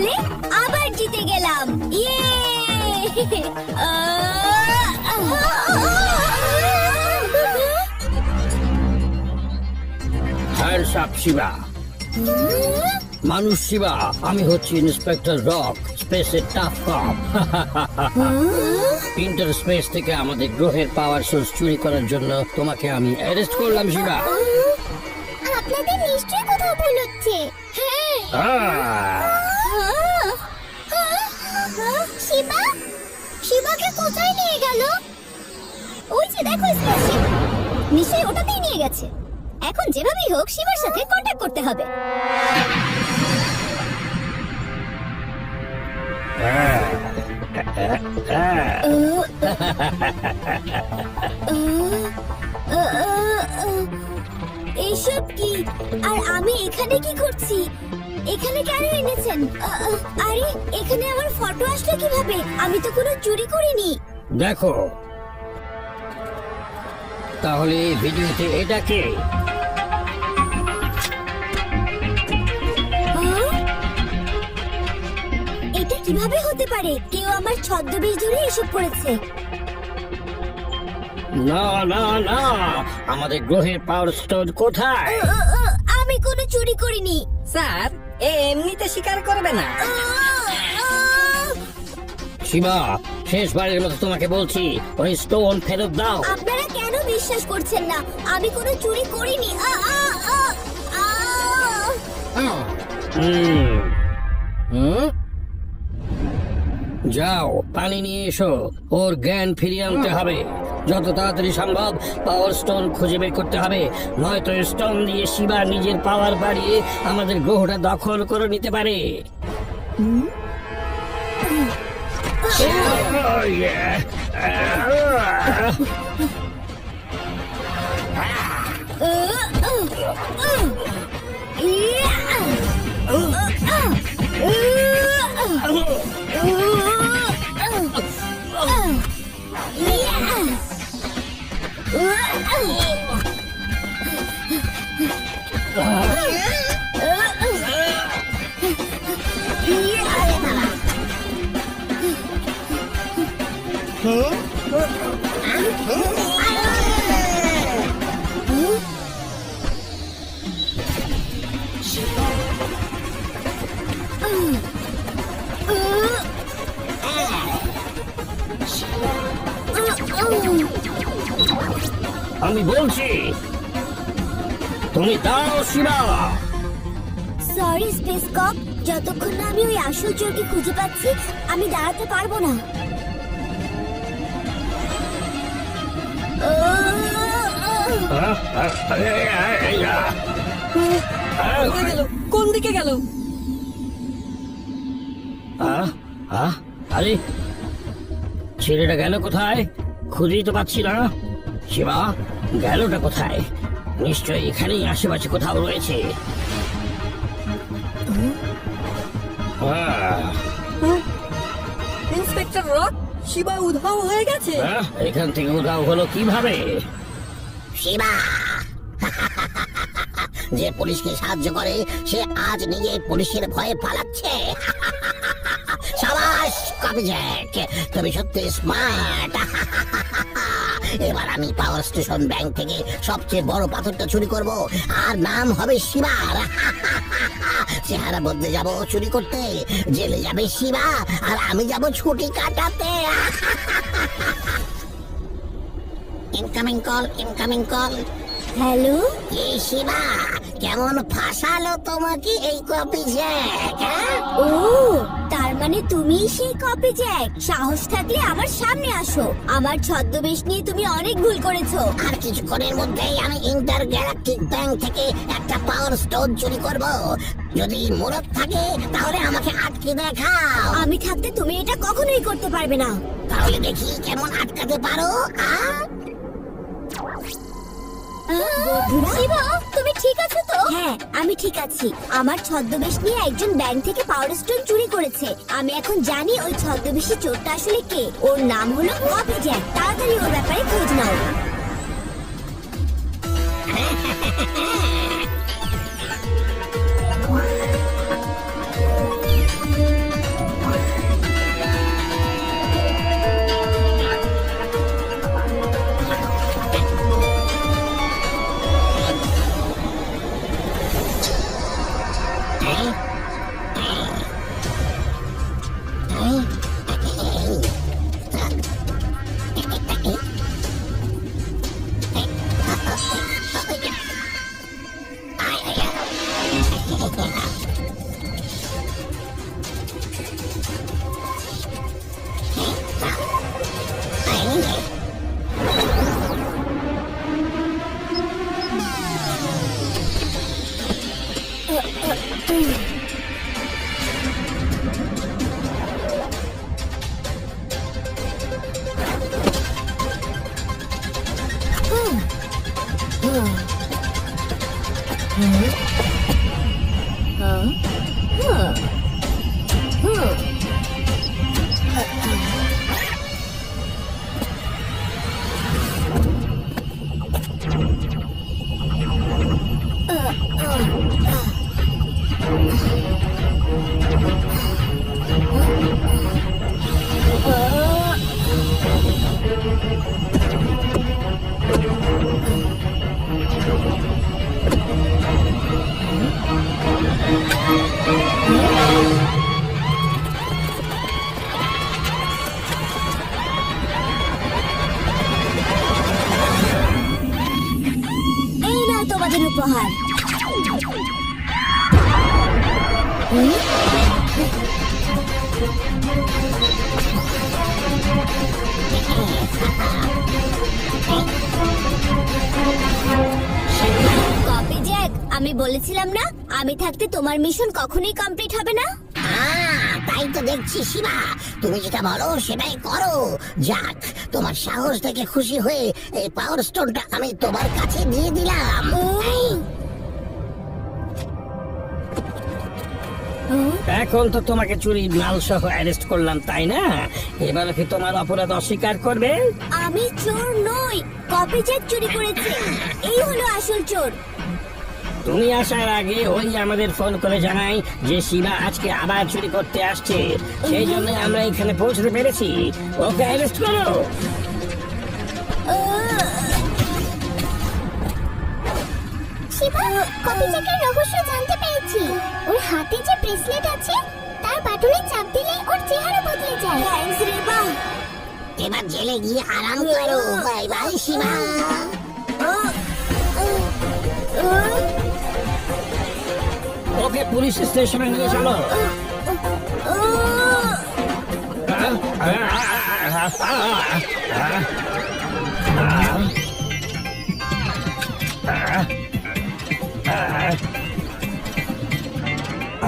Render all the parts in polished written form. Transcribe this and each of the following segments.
আরে আবার জিতে গেলাম, ইয়ে! Hands up Shiva. মানুষ শিবা, আমি হচ্ছি ইন্সপেক্টর রক, স্পেসের টাফ কপ। ইন্টার স্পেস থেকে আমাদের গ্রহের পাওয়ার সোর্স চুরি করার জন্য তোমাকে আমি অ্যারেস্ট করলাম শিবা। আপনাদের নিশ্চয়ই কোথাও ভুল হচ্ছে। শিবা, শিবাকে কোথায় নিয়ে গেল? ওই যে দেখো স্পেসশিপ, নিশ্চয়ই ওটাতেই নিয়ে গেছে। এখন যেভাবেই হোক শিবার সাথে কন্ট্যাক্ট করতে হবে। এসব কি? আর আমি এখানে কি করছি? এখানে কেন এনেছেন? আরে এখানে আমার ফটো আসলো কিভাবে? আমি তো কোনো চুরি করিনি। দেখো তাহলে এই ভিডিওতে এটা কে? এটা কিভাবে হতে পারে? কেউ আমার ছদ্মবেশ ধরে এসব করেছে। না না না, আমাদের গ্রহের পাওয়ার স্টোর কোথায়? আমি কোনো চুরি করিনি স্যার। এ এমনিতে স্বীকার করবে না। শিবা, শেষবারের মতো তোমাকে বলছি, ওই স্টোন ফেরত দাও। আপনারা কেন বিশ্বাস করছেন না? আমি কোনো চুরি করিনি। যাও পানি নিয়ে এসো, ওর জ্ঞান ফিরিয়ে আনতে হবে। যত তাড়াতাড়ি সম্ভব পাওয়ার স্টোন খুঁজে বের করতে হবে, নয়তো স্টোন দিয়ে শিবা নিজের পাওয়ার বাড়িয়ে আমাদের গ্রহটা দখল করে নিতে পারে। আমি বলছি তুমি দাও শিবা। সরি স্পেস কপ, যতক্ষণ না আমি ওই আসল চোরকে খুঁজে পাচ্ছি আমি দাঁড়াতে পারবো না। কোন দিকে গেল? আরে ছেলেটা গেল কোথায়? খুঁজেই তো পাচ্ছি না। শিবা, গেলটা কোথায়? নিশ্চয়ই এখানেই আশেপাশে কোথাও রয়েছে। ইন্সপেক্টর রক, শিবা উধাও হয়ে গেছে। এখান থেকে উধাও হলো কিভাবে? শিবা যে পুলিশকে সাহায্য করে সে আজ নিজে পুলিশের ভয়ে পালাচ্ছে। সাবাস কপি জ্যাক, তুমি সত্যি স্মার্ট। এবার আমি পাওয়ার স্টেশন ব্যাংক থেকে সবচেয়ে বড় পাথরটা চুরি করব, আর নাম হবে শিবার। চেহারা বদলে যাব চুরি করতে, জেলে যাবে শিবা আর আমি যাব ছুটি কাটাতে। Incoming call, incoming call. Hello, এই শিবা, কেমন ফাঁসালো তোমাকে এই কপি জ্যাক? ও তার মানে তুমি সেই কপি জ্যাক। সাহস থাকলে আমার সামনে আসো। আমার ছদ্মবেশ নিয়ে তুমি অনেক ভুল করেছো। আর কিছুক্ষণের মধ্যেই আমি ইন্টার গ্যালাকটিক ব্যাংক থেকে একটা পাওয়ার স্টোন চুরি করব। যদি মুরত থাকে তাহলে আমাকে আটকে দেখাও। আমি থাকতে তুমি এটা কখনোই করতে পারবে না। তাহলে দেখি কেমন আটকাতে পারো। শিবা, তুমি ঠিক আছো তো? হ্যাঁ, আমি ঠিক আছি। আমার ছদ্মবেশ নিয়ে একজন ব্যাংক থেকে পাওয়ার স্টোন চুরি করেছে। আমি এখন জানি ওই ছদ্মবেশী চোরটা আসলে কে। ওর নাম হলো কপি জ্যাক। তাড়াতাড়ি ওর ব্যাপারে খোঁজ নাও। উপহার। কপি জ্যাক, আমি বলেছিলাম না আমি থাকতে তোমার মিশন কখনোই কমপ্লিট হবে না। তাই তো দেখছি শিবা, তুমি যেটা বলো সেটাই করো। যাক, তোমার সাহস দেখে খুশি হয়ে এই পাওয়ার স্টোনটা আমি তোমার কাছে দিয়ে দিলাম। এখন তো তোমাকে চুরির মাল সহ অ্যারেস্ট করলাম, তাই না? এবার কি তোমার অপরাধ অস্বীকার করবে? আমি চোর নই, কপি জ্যাক চুরি করেছে। এই হলো আসল চোর। তুমি আসার আগে ওই আমাদের ফোন করে জানাই যে শিবা আজকে আবার চুরি করতে আসছে, সেই জন্য আমরা এখানে পৌঁছতে পেরেছি। ওকে অ্যারেস্ট করো। শিবা, কপি জ্যাকের রহস্য জানতে পেরেছি। ওর হাতে যে ব্রেসলেট আছে তার বাটনে চাপ দিলে ওর চেহারা বদলে যায়। থ্যাঙ্কস রেবা। এবার জেলে গিয়ে আরাম করো। Bye bye Shiva. ওকে পুলিশ স্টেশনে নিয়ে চলো।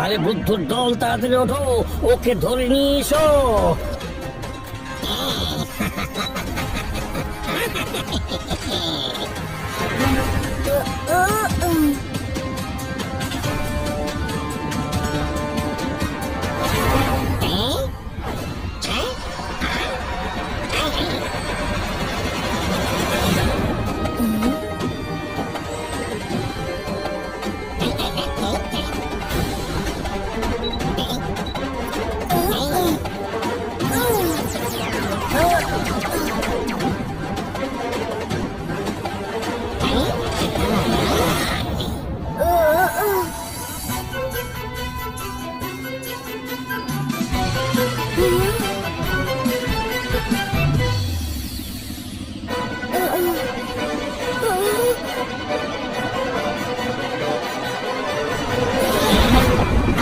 আরে বুদ্ধুর দল, তাড়াতাড়ি ওঠো, ওকে ধরে নিয়ে এসো।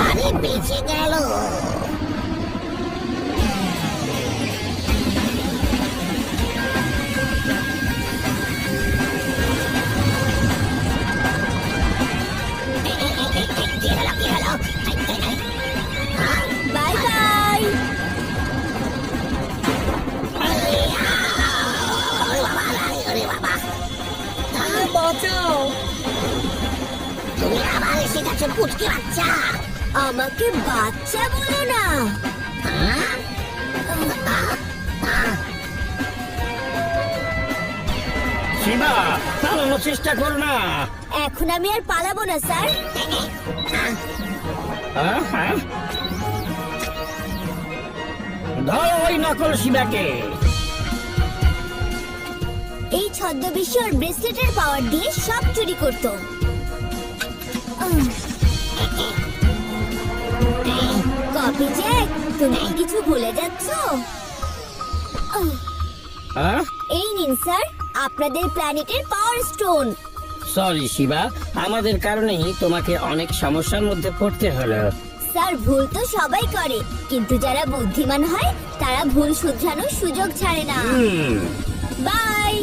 আরে বেঁচে গেল। Bye bye. বাঁচাও। তুমি আবার এসে গেছো পুচকে বাচ্চা। আমাকে বাচ্চা বলো না। শিবা, পালানোর চেষ্টা করো না। এখন আমি আর পালাবো না স্যার। ধরো ওই নকল শিবাকে। এই ছদ্মবেশী ওর ব্রেসলেটের পাওয়ার দিয়ে সব চুরি করত। কপি জ্যাক, তুমি কি কিছু ভুলে যাচ্ছ? এই নিন স্যার, আপনাদের প্ল্যানেটের পাওয়ার স্টোন। সরি শিবা, আমাদের কারণেই তোমাকে অনেক সমস্যার মধ্যে পড়তে হলো। স্যার, ভুল তো সবাই করে, কিন্তু যারা বুদ্ধিমান হয় তারা ভুল শুধরানোর সুযোগ ছাড়ে না। বাই।